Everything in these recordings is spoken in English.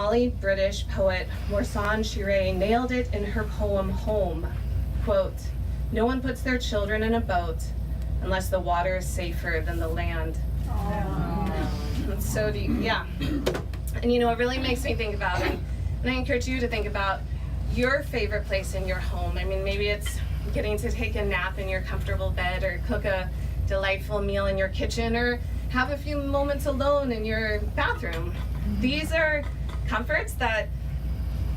Somali British poet Morsan Shiré nailed it in her poem Home. Quote, "No one puts their children in a boat unless the water is safer than the land." It's so deep, yeah. And you know, it really makes me think about it. And I encourage you to think about your favorite place in your home. I mean, maybe it's getting to take a nap in your comfortable bed, or cook a delightful meal in your kitchen, or have a few moments alone in your bathroom. These are comforts that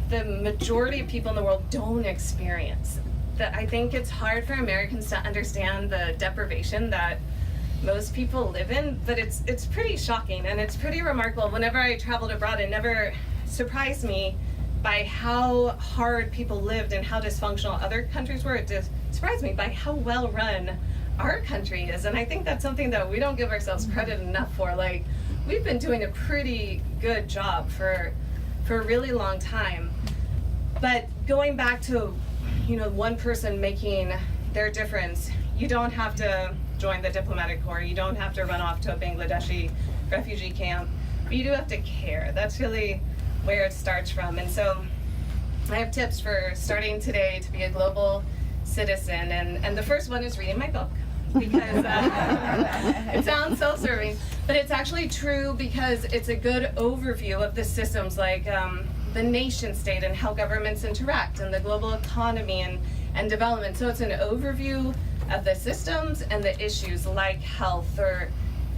the majority of people in the world don't experience. That I think it's hard for Americans to understand the deprivation that most people live in, but it's pretty shocking and it's pretty remarkable. Whenever I traveled abroad, it never surprised me by how hard people lived and how dysfunctional other countries were. It just surprised me by how well run our country is. And I think that's something that we don't give ourselves credit enough for. Like, we've been doing a pretty good job for a really long time. But going back to, you know, one person making their difference, you don't have to join the diplomatic corps, you don't have to run off to a Bangladeshi refugee camp, but you do have to care. That's really where it starts from. And so I have tips for starting today to be a global citizen, and the first one is reading my book, because it sounds self-serving, but it's actually true, because it's a good overview of the systems, like the nation state and how governments interact, and the global economy and development. So it's an overview of the systems and the issues like health or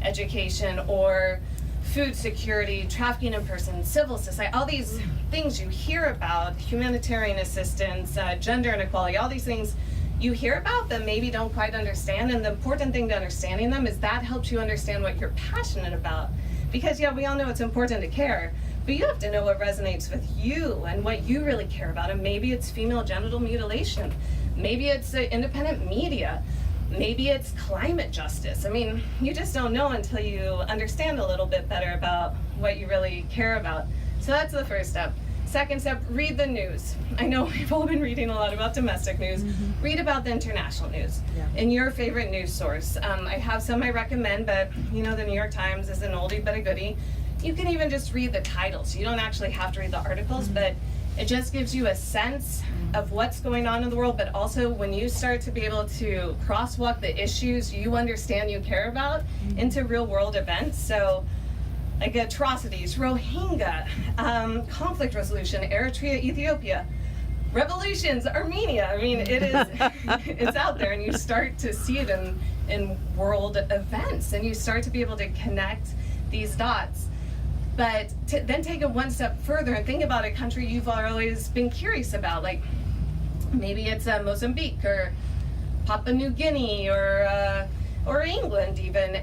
education or food security, trafficking in persons, civil society, all these things you hear about, humanitarian assistance, gender inequality, all these things you hear about but maybe don't quite understand. And the important thing to understanding them is that helps you understand what you're passionate about. Because yeah, we all know it's important to care, but you have to know what resonates with you and what you really care about. And maybe it's female genital mutilation. Maybe it's independent media. Maybe it's climate justice. I mean, you just don't know until you understand a little bit better about what you really care about. So that's the first step. Second step, read the news. I know we've all been reading a lot about domestic news. Read about the international news in your favorite news source. I have some I recommend, but you know, the New York Times is an oldie but a goodie. You can even just read the titles. You don't actually have to read the articles, but it just gives you a sense of what's going on in the world. But also, when you start to be able to crosswalk the issues you understand you care about into real world events, so like atrocities, Rohingya, conflict resolution, Eritrea, Ethiopia, revolutions, Armenia. I mean, it is, it's out there, and you start to see it in world events, and you start to be able to connect these dots. But then take it one step further and think about a country you've always been curious about, like maybe it's Mozambique or Papua New Guinea or England even,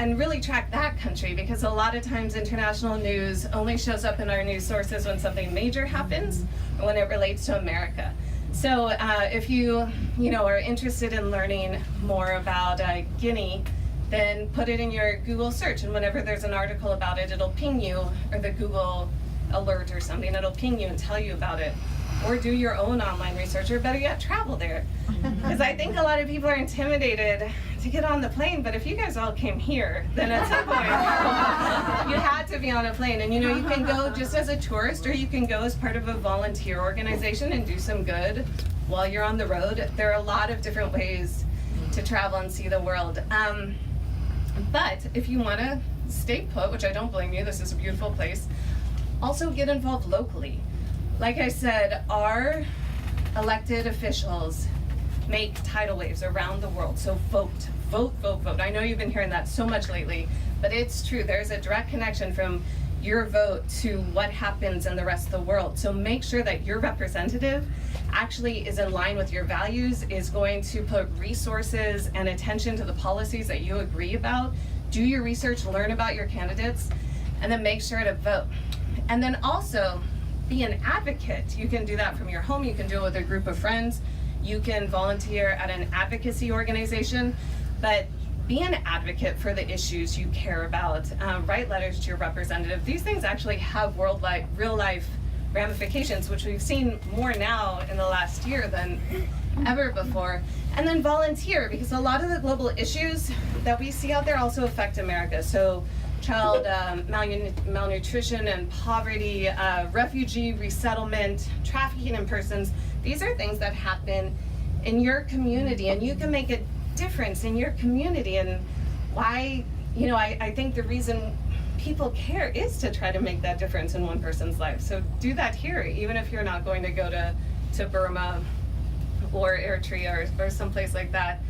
and really track that country, because a lot of times international news only shows up in our news sources when something major happens or when it relates to America. So if you are interested in learning more about Guinea, then put it in your Google search, and whenever there's an article about it, it'll ping you, or the Google alert or something, it'll ping you and tell you about it. Or do your own online research, or better yet, travel there. Because I think a lot of people are intimidated to get on the plane, but if you guys all came here, then at some point, you had to be on a plane. And you know, you can go just as a tourist, or you can go as part of a volunteer organization and do some good while you're on the road. There are a lot of different ways to travel and see the world. But if you want to stay put, which I don't blame you, this is a beautiful place, also get involved locally. Like I said, our elected officials make tidal waves around the world. So vote, vote, vote, vote. I know you've been hearing that so much lately, but it's true. There's a direct connection from your vote to what happens in the rest of the world. So make sure that your representative actually is in line with your values, is going to put resources and attention to the policies that you agree about. Do your research, learn about your candidates, and then make sure to vote. And then also be an advocate. You can do that from your home. You can do it with a group of friends. You can volunteer at an advocacy organization, but be an advocate for the issues you care about. Write letters to your representative. These things actually have real life ramifications, which we've seen more now in the last year than ever before. And then volunteer, because a lot of the global issues that we see out there also affect America. So child malnutrition and poverty, refugee resettlement, trafficking in persons. These are things that happen in your community, and you can make a difference in your community. And why, I think the reason people care is to try to make that difference in one person's life. So do that here, even if you're not going to go to Burma or Eritrea or someplace like that.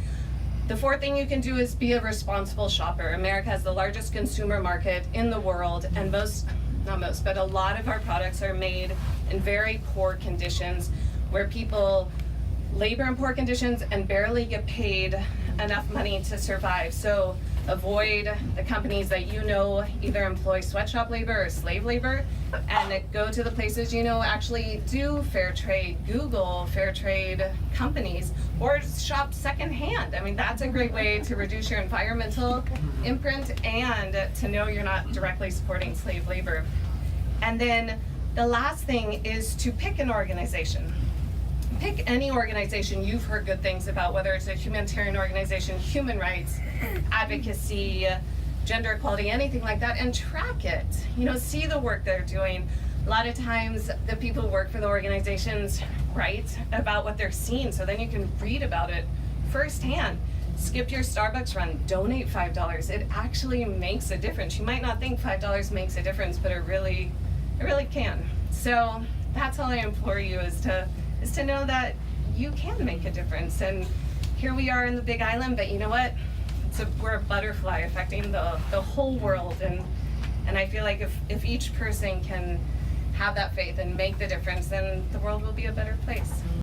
The fourth thing you can do is be a responsible shopper. America has the largest consumer market in the world, and but a lot of our products are made in very poor conditions, where people labor in poor conditions and barely get paid enough money to survive. So avoid the companies that either employ sweatshop labor or slave labor, and go to the places actually do fair trade. Google fair trade companies, or shop secondhand. I mean, that's a great way to reduce your environmental imprint and to know you're not directly supporting slave labor. And then the last thing is to pick an organization. Pick any organization you've heard good things about, whether it's a humanitarian organization, human rights, advocacy, gender equality, anything like that, and track it. See the work they're doing. A lot of times the people who work for the organizations write about what they're seeing, so then you can read about it firsthand. Skip your Starbucks run, donate $5. It actually makes a difference. You might not think $5 makes a difference, but it really can. So that's all I implore you, is to know that you can make a difference. And here we are in the Big Island, but you know what? We're a butterfly affecting the whole world, and I feel like if each person can have that faith and make the difference, then the world will be a better place.